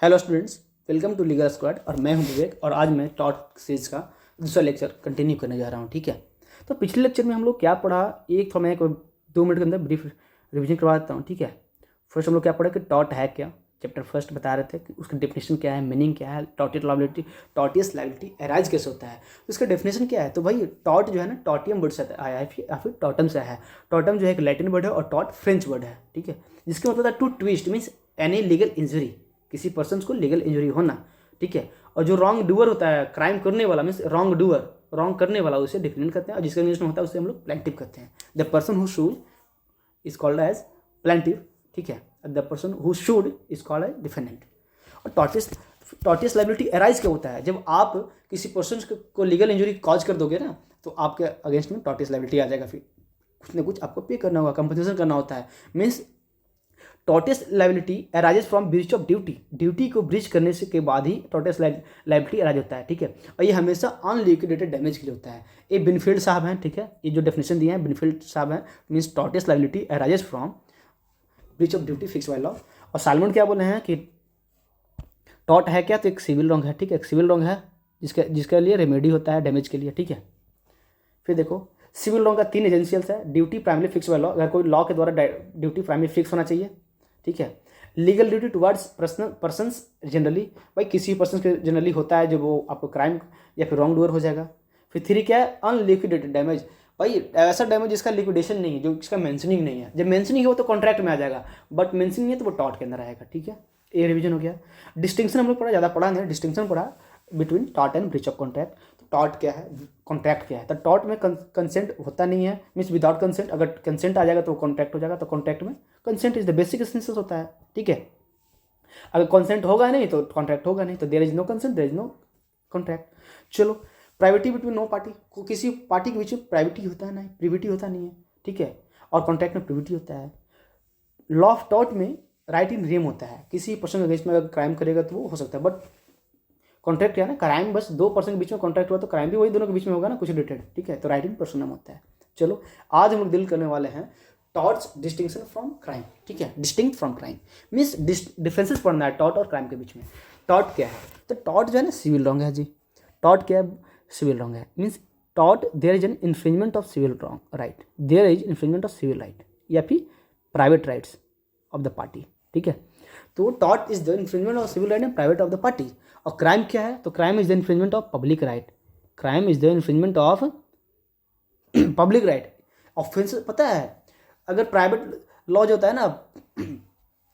Hello students, welcome to Legal Squad. और मैं हूं विवेक और आज मैं टॉट सीरीज का दूसरा लेक्चर कंटिन्यू करने जा रहा हूं। ठीक है, तो पिछले लेक्चर में हम लोग क्या पढ़ा, मैं एक 2 मिनट के अंदर ब्रीफ रिवीजन करवा देता हूं। ठीक है, फर्स्ट हम लोग क्या पढ़ा कि टॉट है क्या। चैप्टर फर्स्ट बता रहे थे कि उसका डेफिनेशन क्या है, मीनिंग क्या है, टॉटियस लायबिलिटी एराइज कैसे होता है, उसका डेफिनेशन क्या है। तो भाई टॉट जो है ना, टॉटियम वर्ड से आया है या फिर टॉटम से आया है। टॉटम जो है एक लैटिन वर्ड है और टॉट फ्रेंच वर्ड है। ठीक है, जिसका मतलब है to twist means any legal injury, किसी पर्सन को लीगल इंजरी होना। ठीक है, और जो रॉन्ग डूअर होता है, क्राइम करने वाला मीन्स रॉन्ग डूअर, रॉन्ग करने वाला, उसे डिफरेंट करते हैं। और जिसका इंग्लिश में होता है उसे हम लोग प्लेंटिव कहते हैं। The person who sued is called as plaintiff. ठीक है, the person who sued is called as defendant. और टॉर्टियस लायबिलिटी अराइज क्या होता है, जब आप किसी पर्सन को लीगल इंजरी कॉज कर दोगे ना, तो आपके अगेंस्ट में टॉर्टियस लायबिलिटी आ जाएगा। फिर कुछ ना कुछ आपको पे करना होगा, कंपनसेशन करना होता है। Means tortious liability arises from breach of duty, duty को ब्रीच करने से के बाद ही टॉर्टियस लायबिलिटी अराइज होता है। ठीक है, और ये हमेशा अनलिक्विडेटेड डैमेज के लिए होता है। ये बिनफील्ड साहब हैं। ठीक है, ये जो डेफिनेशन दिए हैं बिनफील्ड साहब हैं। Means tortious liability arises from breach of duty fix by law. और सालमन क्या बोले हैं कि टॉट है क्या, तो एक सिविल रॉन्ग है। ठीक है, एक सिविल रॉन्ग है जिसके लिए रेमेडी होता है डैमेज के लिए। ठीक है, फिर देखो सिविल लॉ का 3 एजेंशियल्स है। Duty primary fix by law, अगर कोई लॉ के द्वारा ड्यूटी प्राइमरी फिक्स होना चाहिए। ठीक है, legal duty towards persons generally, भाई किसी पर्सन के जनरली होता है जो वो आपको क्राइम या फिर रॉन्ग डूअर हो जाएगा। फिर 3 क्या है, अनलिक्विडेटेड डैमेज, भाई ऐसा डैमेज जिसका लिक्विडेशन नहीं है, जो इसका मेंशनिंग नहीं है। जब मेंशनिंग है वो तो कॉन्ट्रैक्ट में आ जाएगा, बट मेंशनिंग है तो वो टॉट के अंदर आएगा। ठीक है, ये रिवीजन हो गया। डिस्टिंक्शन हम लोग पढ़ा, ज़्यादा पढ़ा नहीं, डिस्टिंक्शन पढ़ा between taught and breach of contract. तो टॉट क्या है, कॉन्ट्रैक्ट क्या है। तो टॉट में कंसेंट होता नहीं है, मीन्स विदाउट कंसेंट। अगर कंसेंट आ जाएगा तो कॉन्ट्रैक्ट हो जाएगा। तो कॉन्ट्रैक्ट में consent is the basic essential होता है। ठीक है, अगर कंसेंट होगा नहीं तो कॉन्ट्रैक्ट होगा नहीं। तो there is no consent, there is no contract. चलो, प्राइवेटी बिटवीन नो पार्टी, को किसी पार्टी के बीच में प्राइवेटी होता है नहीं, प्रिविटी होता नहीं है। ठीक है, और कॉन्ट्रैक्ट में प्रिविटी होता है। लॉ ऑफ टॉट में राइट इन रेम होता है, किसी पर्सन के अगेंस्ट में अगर क्राइम करेगा तो वो हो सकता है। बट कॉन्ट्रैक्ट क्या है ना, क्राइम बस 2 पर्सन के बीच में कॉन्ट्रैक्ट हुआ तो क्राइम भी वही दोनों के बीच में होगा ना, कुछ रिलेटेड। ठीक है, तो राइट इन पर्सनम होता है। चलो, आज हम लोग डील करने वाले हैं टॉट्स डिस्टिंक्शन फ्रॉम क्राइम। ठीक है, distinct from crime means differences पढ़ना है टॉट और क्राइम के बीच में। टॉट क्या है, तो टॉट जो है ना सिविल रॉन्ग है जी। टॉट क्या है, सिविल रॉन्ग है। मीन्स टॉट there is an infringement of civil wrong right, there is infringement of civil right या फिर private rights of the party. ठीक है, तो टॉट is the infringement of civil right and private of the party. और crime क्या है, तो crime is the infringement of public right, crime is the infringement of public right. Offence पता है, अगर प्राइवेट लॉ जो होता है ना,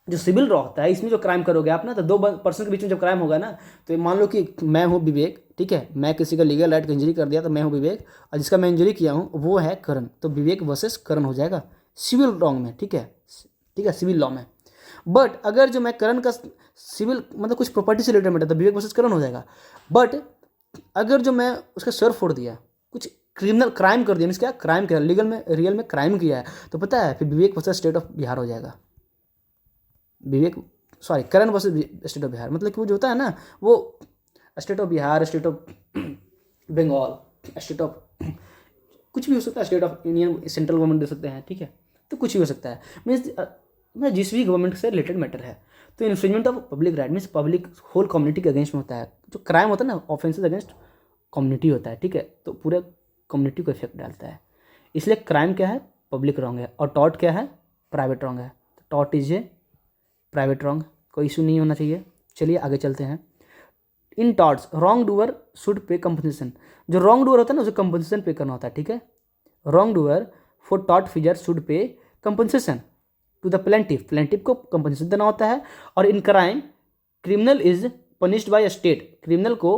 जो सिविल लॉ होता है, इसमें जो क्राइम करोगे आप ना, तो 2 पर्सन के बीच में जब क्राइम होगा ना, तो मान लो कि मैं हूँ विवेक। ठीक है, मैं किसी का लीगल राइट को इंजरी कर दिया तो मैं हूँ विवेक, और जिसका मैं इंजरी किया हूँ वो है करण। तो विवेक वर्सेस करण हो जाएगा सिविल रॉन्ग में। ठीक है, ठीक है, सिविल लॉ में। बट अगर जो मैं करण का सिविल मतलब कुछ प्रॉपर्टी से रिलेटेड मैटर, तो विवेक वर्सेस करण हो जाएगा। बट अगर जो मैं उसका सर फोड़ दिया, कुछ क्रिमिनल क्राइम कर दिया, मीन्स क्या क्राइम किया, लीगल में रियल में क्राइम किया है, तो पता है फिर Vivek versus state of Bihar हो जाएगा। Karan versus state of Bihar, मतलब कि वो जो होता है ना, वो state of Bihar, state of Bengal, state of कुछ भी हो सकता है, state of union, central government दे सकते हैं। ठीक है, तो कुछ भी हो सकता है, मीन्स जिस भी गवर्नमेंट से रिलेटेड मैटर है। तो infringement of public right means public whole community के अगेंस्ट में होता है। जो क्राइम होता है ना, ऑफेंसेस अगेंस्ट कम्युनिटी होता है। ठीक है, तो पूरे कम्युनिटी को इफेक्ट डालता है, इसलिए क्राइम क्या है, पब्लिक रॉन्ग है। और टॉट क्या है, प्राइवेट रॉन्ग है। तो टॉट इज ए प्राइवेट रॉन्ग, कोई इशू नहीं होना चाहिए। चलिए आगे चलते हैं। In torts wrongdoer should pay compensation, जो रॉन्ग डूअर होता है ना उसे कंपनसेशन पे करना होता है। ठीक है, wrongdoer for tortfeasor should pay compensation to the plaintiff, plaintiff को कंपनसेशन देना होता है। और in crime criminal is punished by state, criminal को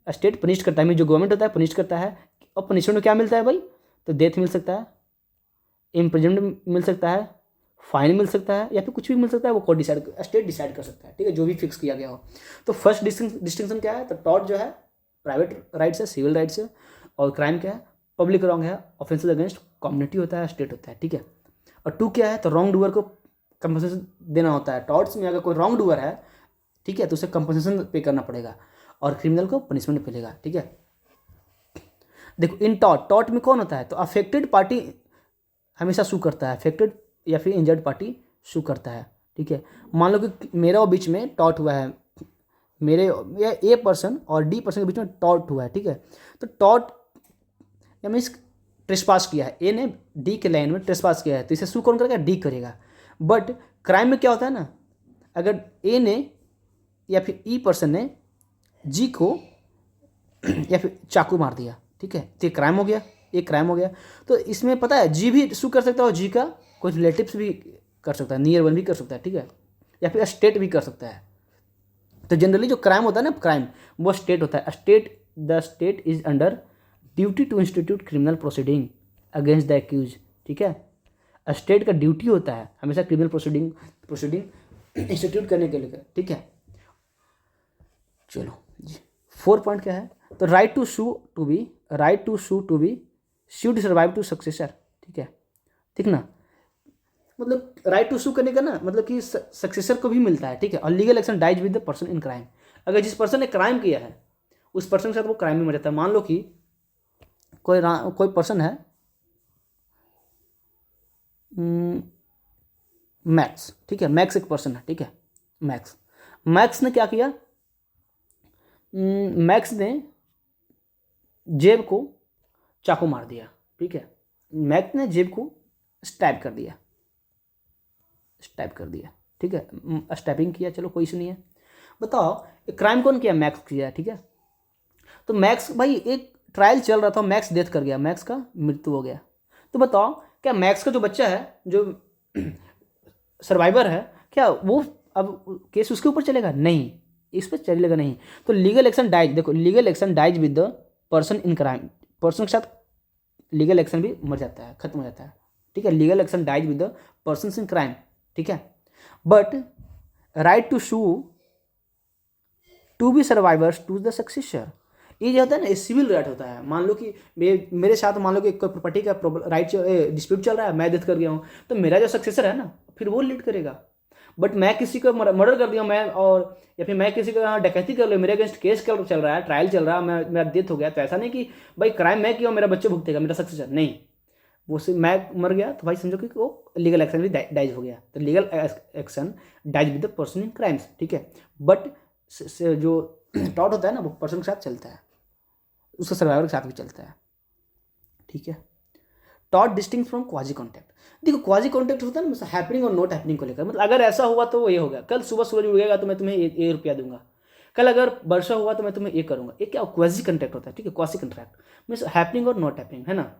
स्टेट पनिश करता है, जो गवर्नमेंट होता है पनिश करता है। और पनिशमेंट में क्या मिलता है भाई, तो डेथ मिल सकता है, इम्प्रिजनमेंट मिल सकता है, फाइन मिल सकता है, या फिर कुछ भी मिल सकता है। वो कोर्ट डिसाइड, स्टेट डिसाइड कर सकता है। ठीक है, जो भी फिक्स किया गया हो। तो फर्स्ट डिस्टिंक्शन क्या है, तो टॉट जो है प्राइवेट राइट्स है, सिविल राइट्स है। और क्राइम क्या है, पब्लिक रॉन्ग है, ऑफेंसेस अगेंस्ट कम्युनिटी होता है, स्टेट होता है। ठीक है, और 2 क्या है, तो रॉन्ग डूअर को कंपनसेशन देना होता है। टॉट्स में अगर कोई रॉन्ग डूअर है, ठीक है, तो उसे कंपनसेशन पे करना पड़ेगा, और क्रिमिनल को पनिशमेंट मिलेगा। ठीक है, देखो इन टॉट में कौन होता है, तो अफेक्टेड पार्टी हमेशा सू करता है, अफेक्टेड या फिर इंजर्ड पार्टी सू करता है। ठीक है, मान लो कि मेरा और बीच में टॉट हुआ है, मेरे या ए पर्सन और डी पर्सन के बीच में टॉट हुआ है, ठीक है। तो टॉट या मीन्स ट्रेसपास किया है, ए ने डी के लाइन में ट्रेसपास किया है, तो इसे सू कौन करेगा, डी करेगा। बट क्राइम में क्या होता है ना, अगर ए ने या फिर ई पर्सन ने जी को या फिर चाकू मार दिया, ठीक है, तो ये क्राइम हो गया, ये क्राइम हो गया। तो इसमें पता है जी भी सू कर सकता है और जी का कुछ रिलेटिव्स भी कर सकता है, नियर वन भी कर सकता है, ठीक है, या फिर स्टेट भी कर सकता है। तो जनरली जो क्राइम होता है ना, क्राइम वो स्टेट होता है। The state is under duty to institute criminal proceeding against the accused, ठीक है। स्टेट का ड्यूटी होता है हमेशा क्रिमिनल प्रोसीडिंग इंस्टीट्यूट करने के लिए, ठीक है। चलो जी, 4 पॉइंट क्या है, तो right to sue to be should survive to successor, ठीक है, ठीक ना। मतलब राइट टू सू करने का ना मतलब कि सक्सेसर को भी मिलता है, ठीक है। और legal action dies with the person in crime, अगर जिस पर्सन ने क्राइम किया है उस पर्सन के साथ वो क्राइम में मर जाता है। मान लो कि कोई पर्सन है मैक्स, ठीक है, मैक्स एक पर्सन है, ठीक है। मैक्स ने क्या किया, मैक्स ने जेब को चाकू मार दिया, ठीक है। मैक्स ने जेब को स्टैब कर दिया, ठीक है, स्टैपिंग किया, चलो कोई इशू नहीं है। बताओ क्राइम कौन किया, मैक्स किया, ठीक है। तो मैक्स भाई एक ट्रायल चल रहा था, मैक्स डेथ कर गया, मैक्स का मृत्यु हो गया। तो बताओ क्या मैक्स का जो बच्चा है, जो सर्वाइवर है, क्या वो अब केस उसके ऊपर चलेगा, नहीं, इस पर चलेगा नहीं। तो लीगल एक्शन डाइज, देखो legal action dies with the person in crime, person के साथ लीगल एक्शन भी मर जाता है, खत्म हो जाता है, ठीक है। Legal action dies with the person in crime, ठीक है। But right to sue to be survivors to the successor, ये जो होता है ना, ये सिविल राइट होता है। मान लो कि मेरे साथ मान लो कि कोई प्रॉपर्टी का राइट डिस्प्यूट चल रहा है, मैं डेथ कर गया हूँ, तो मेरा जो सक्सेसर है ना फिर वो लीड करेगा। बट मैं किसी को मर्डर कर दिया मैं, और या फिर मैं किसी को यहाँ डकैती कर लिया, मेरे अगेंस्ट केस चल रहा है, ट्रायल चल रहा है, मेरा डेथ हो गया, तो ऐसा नहीं कि भाई क्राइम मैं किया मेरा बच्चा भुगतेगा, मेरा सक्सेसर, नहीं, वो से मैं मर गया तो भाई समझो कि वो लीगल एक्शन भी डाइज हो गया। तो legal action dies with the person in crimes, ठीक है। बट जो टॉट होता है ना वो पर्सन के साथ चलता है, उसका सर्वाइवर के साथ भी चलता है, ठीक है। Taught distinct from quasi contact, देखो क्वाजी कॉन्टैक्ट होता है ना, मतलब हैपनिंग और नॉट हैपनिंग को लेकर, मतलब अगर ऐसा हुआ तो ये होगा, कल सुबह सूरज उगेगा तो मैं तुम्हें ये रुपया दूंगा, कल अगर वर्षा हुआ तो मैं तुम्हें ये करूंगा, ये क्या क्वाजी कॉन्टैक्ट होता है, ठीक है। क्वाजी कॉन्ट्रैक्ट मीन्स हैपनिंग और नॉट हैपनिंग, है ना।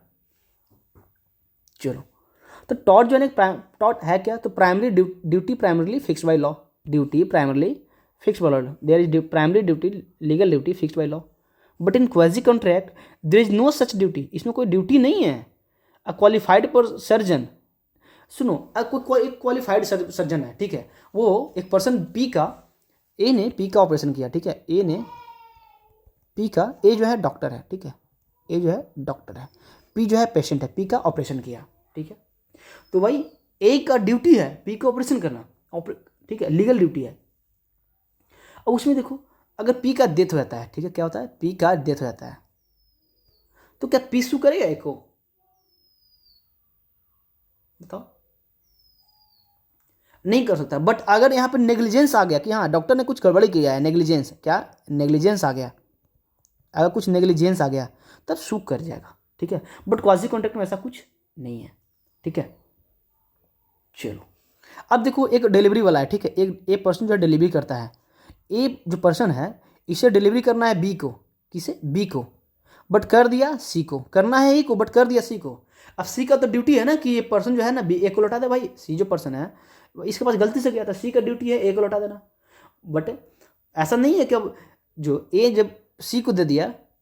चलो, तो टॉट जो है टॉट है क्या, तो primary duty primarily fixed by law, duty primarily fixed by law, there is primary duty legal duty fixed by law. But in quasi contract there is no such duty, इसमें कोई duty नहीं है। A qualified पर surgeon, सुनो, कोई एक qualified surgeon है, ठीक है, वो एक पर्सन ए ने पी का ऑपरेशन किया, ठीक है, ए ने पी का, ए जो है डॉक्टर है, ठीक है, ए जो है डॉक्टर है, पी जो है पेशेंट है, पी का ऑपरेशन किया, ठीक है। तो भाई ए का ड्यूटी है पी का ऑपरेशन करना, ठीक है, लीगल ड्यूटी है। और उसमें देखो अगर पी का डेथ हो जाता है, ठीक है, क्या होता है, पी का डेथ हो जाता है, तो क्या पी सू करेगा ए को, बताओ, नहीं कर सकता। बट अगर यहाँ पे नेग्लिजेंस आ गया कि हाँ डॉक्टर ने कुछ गड़बड़ी किया है, नेग्लिजेंस, क्या नेग्लिजेंस आ गया, अगर कुछ नेग्लिजेंस आ गया तब सू कर जाएगा, ठीक है। बट क्वाजी कॉन्ट्रैक्ट में ऐसा कुछ नहीं है, ठीक है। चलो, अब देखो एक डिलीवरी वाला है, ठीक है, एक पर्सन जो डिलीवरी करता है, ए जो पर्सन है इसे डिलीवरी करना है बी को, किसे, बी को, बट कर दिया सी को, करना है ए को बट कर दिया सी को। अब सी का तो ड्यूटी है ना कि ये पर्सन जो है ना बी ए को लौटा दे, भाई सी जो पर्सन है इसके पास गलती से गया था, सी का ड्यूटी है ए को लौटा देना। बट ऐसा नहीं है कि अब जो ए जब सी को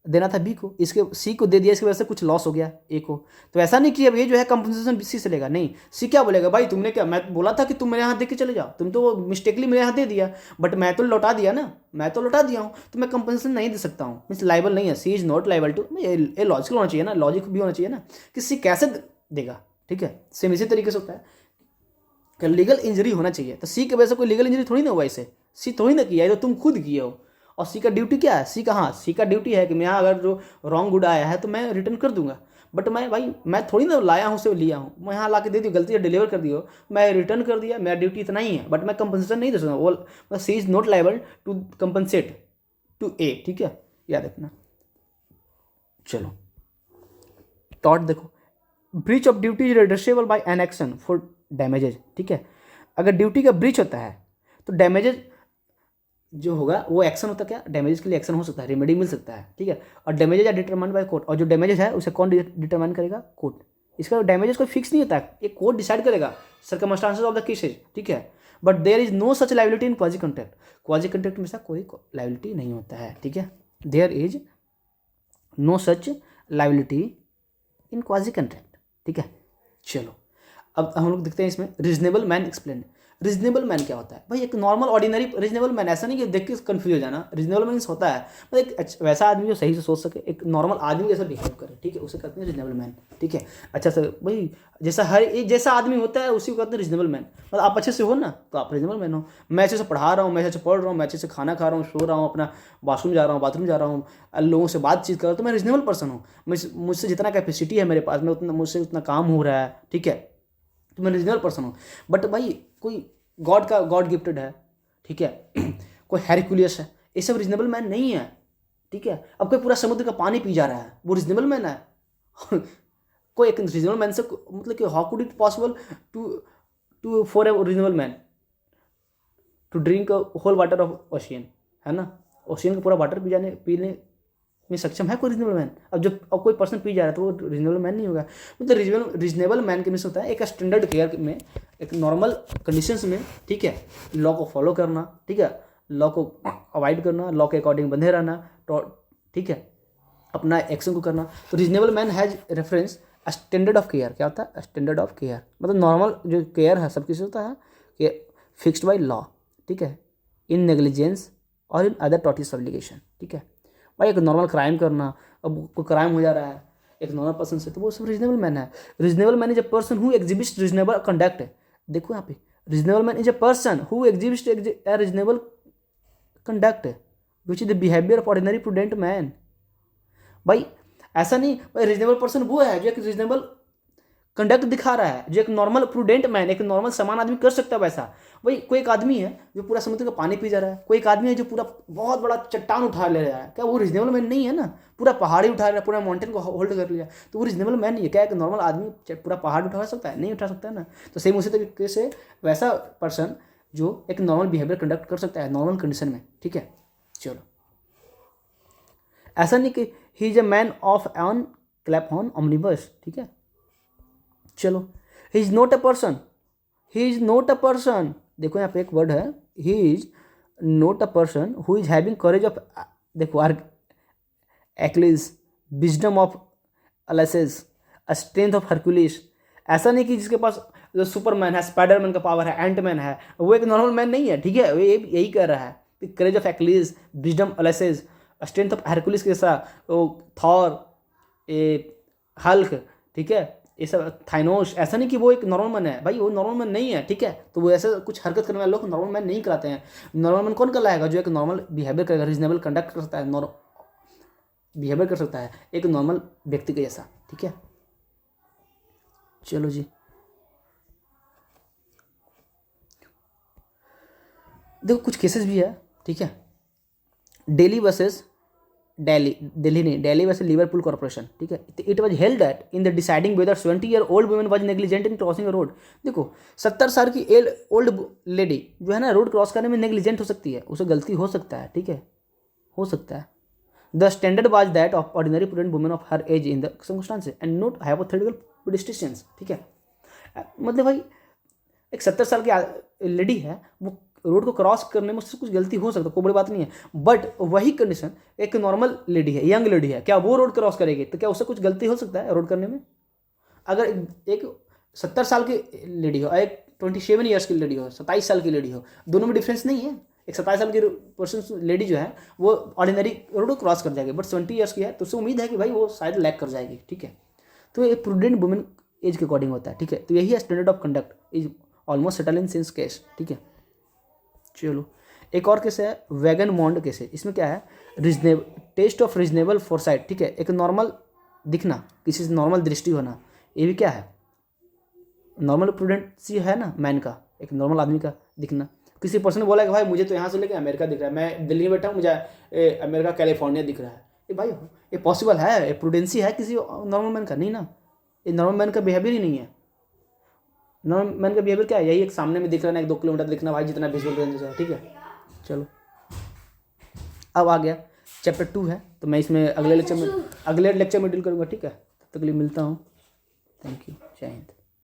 देना था बी को, इसके सी को दे दिया, इसकी वजह से कुछ लॉस हो गया ए को, तो ऐसा नहीं कि अब ये जो है कंपनसेशन सी से लेगा, नहीं, सी क्या बोलेगा, भाई तुमने क्या, मैं बोला था कि तुम मेरे यहाँ दे के चले जाओ, तुम तो मिस्टेकली मेरे यहाँ दे दिया, बट मैं तो लौटा दिया ना, मैं तो लौटा दिया हूँ, तो मैं कंपनसेशन नहीं दे सकता हूँ, मीन्स लाइबल नहीं है, सी इज नॉट लाइबल टू, ये लॉजिकल होना चाहिए ना, लॉजिक भी होना चाहिए ना कि सी कैसे देगा, ठीक है। सेम इसी तरीके से होता है कि लीगल इंजरी होना चाहिए, तो सी की वजह से कोई लीगल इंजरी थोड़ी ना हुआ, इसे सी थोड़ी ना किया है, तो तुम खुद किए हो। और सी का ड्यूटी क्या है, सी का ड्यूटी है कि मैं यहाँ अगर जो रॉन्ग गुड आया है तो मैं रिटर्न कर दूंगा। बट मैं भाई मैं थोड़ी ना लाया हूँ उसे लिया हूँ, मैं यहाँ ला के दे दी, गलती से डिलीवर कर दी हो, मैं रिटर्न कर दिया, मेरा ड्यूटी इतना ही है, बट मैं कंपनसेशन नहीं दे सकता। वो C is not liable to compensate to A, ठीक है, याद रखना। चलो टॉट देखो, breach of duty is redressable by an action for damages, ठीक है। अगर ड्यूटी का ब्रीच होता है तो डैमेजेज जो होगा वो एक्शन होता है, क्या डैमेजेस के लिए एक्शन हो सकता है, रेमेडी मिल सकता है, ठीक है। और damages are determined by court, और जो डैमेजेस है उसे कौन डिटरमाइन करेगा, कोर्ट। इसका डैमेजेस कोई फिक्स नहीं होता है, ये कोर्ट डिसाइड करेगा सर्कमस्टांसेस ऑफ द केसेज, ठीक है। But there is no such liability in quasi contract, quasi contract में से कोई लाइबिलिटी नहीं होता है, ठीक है। There is no such liability in quasi contract, ठीक है। चलो अब हम लोग देखते हैं इसमें reasonable man explain. Reasonable man क्या होता है भाई, एक नॉर्मल ऑर्डिनरी रीजनेबल मैन, ऐसा नहीं कि देख के कंफ्यूज हो जाना। रीजनेबल मैन होता है मतलब एक वैसा आदमी जो सही से सोच सके, एक नॉर्मल आदमी जैसा बिहेव करे, ठीक है, उसे कहते हैं रीजनेबल मैन, ठीक है। अच्छा सर भाई, जैसा हर एक जैसा आदमी होता है उसी को कहते हैं रीजनेबल मैन। मतलब आप अच्छे से हो ना तो आप रीजनेबल मैन हो। मैं अच्छे से पढ़ा रहा हूँ, मैं अच्छे से पढ़ रहा हूँ, मैं अच्छे से खाना खा रहा हूँ, सो रहा हूँ, अपना बाथरूम जा जा रहा हूँ, लोगों से बातचीत कर रहा हूँ, तो मैं रीजनेबल पर्सन हूँ। मुझसे जितना कैपेसिटी है मेरे पास में उतना, मुझसे उतना काम हो रहा है, ठीक है, तो मैं रीजनेबल पर्सन हूँ। बट भाई कोई गॉड गिफ्टेड है, ठीक है, कोई हेरक्यूलियस है, ये सब रीजनेबल मैन नहीं है, ठीक है। अब कोई पूरा समुद्र का पानी पी जा रहा है, वो रीजनेबल मैन है? कोई एक रीजनेबल मैन से मतलब कि how could it possible to for a reasonable man to drink whole water of ocean, है ना, ओशियन का पूरा वाटर पीने में सक्षम है कोई रीजनेबल मैन? अब कोई पर्सन पी जा रहा है तो वो रीजनेबल मैन नहीं होगा। मतलब रीजनेबल मैन के मीन्स होता है एक स्टैंडर्ड केयर में, एक नॉर्मल कंडीशंस में, ठीक है, लॉ को फॉलो करना, ठीक है, लॉ को अवॉइड करना, लॉ के अकॉर्डिंग बंधे रहना, तो ठीक है, अपना एक्शन को करना। तो reasonable man has reference standard of care. क्या होता है स्टैंडर्ड ऑफ केयर? मतलब नॉर्मल जो केयर है सबकी से होता है कि फिक्स्ड बाई लॉ, ठीक है, इन नेग्लिजेंस और इन अदर टॉटिस ऑब्लिगेशन, ठीक है। भाई एक नॉर्मल क्राइम करना, अब कोई क्राइम हो जा रहा है एक नॉर्मल पर्सन से, तो वो सब रीजनेबल मैन है। Reasonable man is a person who exhibits reasonable conduct. देखो यहाँ पे reasonable man is a person who exhibits A reasonable conduct which is the behaviour of ordinary prudent man. भाई ऐसा नहीं, भाई रीजनेबल पर्सन वो है जो एक रीजनेबल कंडक्ट दिखा रहा है, जो एक नॉर्मल प्रूडेंट मैन, एक नॉर्मल समान आदमी कर सकता है वैसा। भाई कोई एक आदमी है जो पूरा समुद्र का पानी पी जा रहा है, कोई एक आदमी है जो पूरा बहुत बड़ा चट्टान उठा ले रहा है, क्या वो रीजनेबल मैन नहीं है ना? पूरा पहाड़ी उठा रहा है, पूरा माउंटेन को होल्ड कर लिया, तो वो रीजनेबल मैन नहीं है। क्या एक नॉर्मल आदमी पूरा पहाड़ उठा सकता है? नहीं उठा सकता है ना। तो सेम उसी तरीके से वैसा पर्सन जो एक नॉर्मल बिहेवियर कंडक्ट कर सकता है नॉर्मल कंडीशन में, ठीक है। चलो ऐसा नहीं कि he is a man of on Clapham omnibus, ठीक है। चलो he is not a person, he is not a person, देखो यहाँ पे एक वर्ड है, he is not a person who is having courage of, देखो Achilles, wisdom of Ulysses, strength of Hercules. ऐसा नहीं कि जिसके पास जो सुपरमैन है, स्पाइडरमैन का पावर है, एंटमैन है, वो एक नॉर्मल मैन नहीं है, ठीक है। वो यही कह रहा है courage of Achilles, wisdom Ulysses, strength of Hercules के साथ थॉर, हल्क, ठीक है, ये सब थाइनोस। ऐसा नहीं कि वो एक नॉर्मल मैन है, भाई वो नॉर्मल मैन नहीं है, ठीक है। तो वो ऐसे कुछ हरकत करने वाले लोग नॉर्मल मैन नहीं कराते हैं। नॉर्मल मैन कौन कहलाएगा? जो एक नॉर्मल बिहेवियर करेगा, रीजनेबल कंडक्ट कर सकता है, बिहेवियर कर सकता है एक नॉर्मल व्यक्ति के जैसा, ठीक है। चलो जी, देखो कुछ केसेस भी है, ठीक है। दिल्ली वर्सेस लिवरपूल कॉर्पोरेशन, ठीक है। It was held that in the deciding weather 20-year-old women was negligent in crossing a road. देखो 70 साल की ओल्ड लेडी जो है ना, रोड क्रॉस करने में नेग्लिजेंट हो सकती है, उसे गलती हो सकता है, ठीक है, हो सकता है। The standard was that of ordinary prudent women of her age in the circumstances and not hypothetical pedestrians, ठीक है। मतलब भाई एक 70 साल की लेडी है, वो रोड को क्रॉस करने में उससे कुछ गलती हो सकता है, कोई बड़ी बात नहीं है। बट वही कंडीशन एक नॉर्मल लेडी है, यंग लेडी है, क्या वो रोड क्रॉस करेगी? तो क्या उससे कुछ गलती हो सकता है रोड करने में? अगर एक 70 साल की लेडी हो, एक 27 ईयर्स की लेडी हो, 27 साल की लेडी हो, दोनों में डिफरेंस नहीं है। एक 27 साल की पर्सन लेडी जो है वो ऑर्डिनरी रोड क्रॉस कर जाएगी, बट 20 ईयर्स की है तो उससे उम्मीद है कि भाई वो शायद लैग कर जाएगी, ठीक है। तो ये प्रूडेंट वुमेन एज के अकॉर्डिंग होता है, ठीक है। तो यही है standard of conduct is almost settle in since case, ठीक है। चलो एक और केस है वैगन मॉन्ड केस है। इसमें क्या है, टेस्ट ऑफ रीजनेबल फोरसाइट, ठीक है। एक नॉर्मल दिखना, किसी से नॉर्मल दृष्टि होना, ये भी क्या है, नॉर्मल प्रूडेंसी है ना मैन का, एक नॉर्मल आदमी का दिखना। किसी पर्सन ने बोला कि भाई मुझे तो यहाँ से लेके अमेरिका दिख रहा है, मैं दिल्ली में बैठा हूँ, मुझे अमेरिका कैलिफोर्निया दिख रहा है, ये भाई ये पॉसिबल है, ये प्रूडेंसी है किसी नॉर्मल मैन का? नहीं ना, ये नॉर्मल मैन का बिहेवियर ही नहीं है। नॉर्मल मैन का बिहेवियर क्या है, यही एक सामने में दिख रहा है, एक 2 किलोमीटर दिखना भाई, जितना विजुअल रेंज है, ठीक है। चलो अब आ गया चैप्टर 2 है, तो मैं इसमें अगले लेक्चर में डील करूँगा, ठीक है। तब तक के लिए मिलता हूँ, थैंक यू, जय हिंद।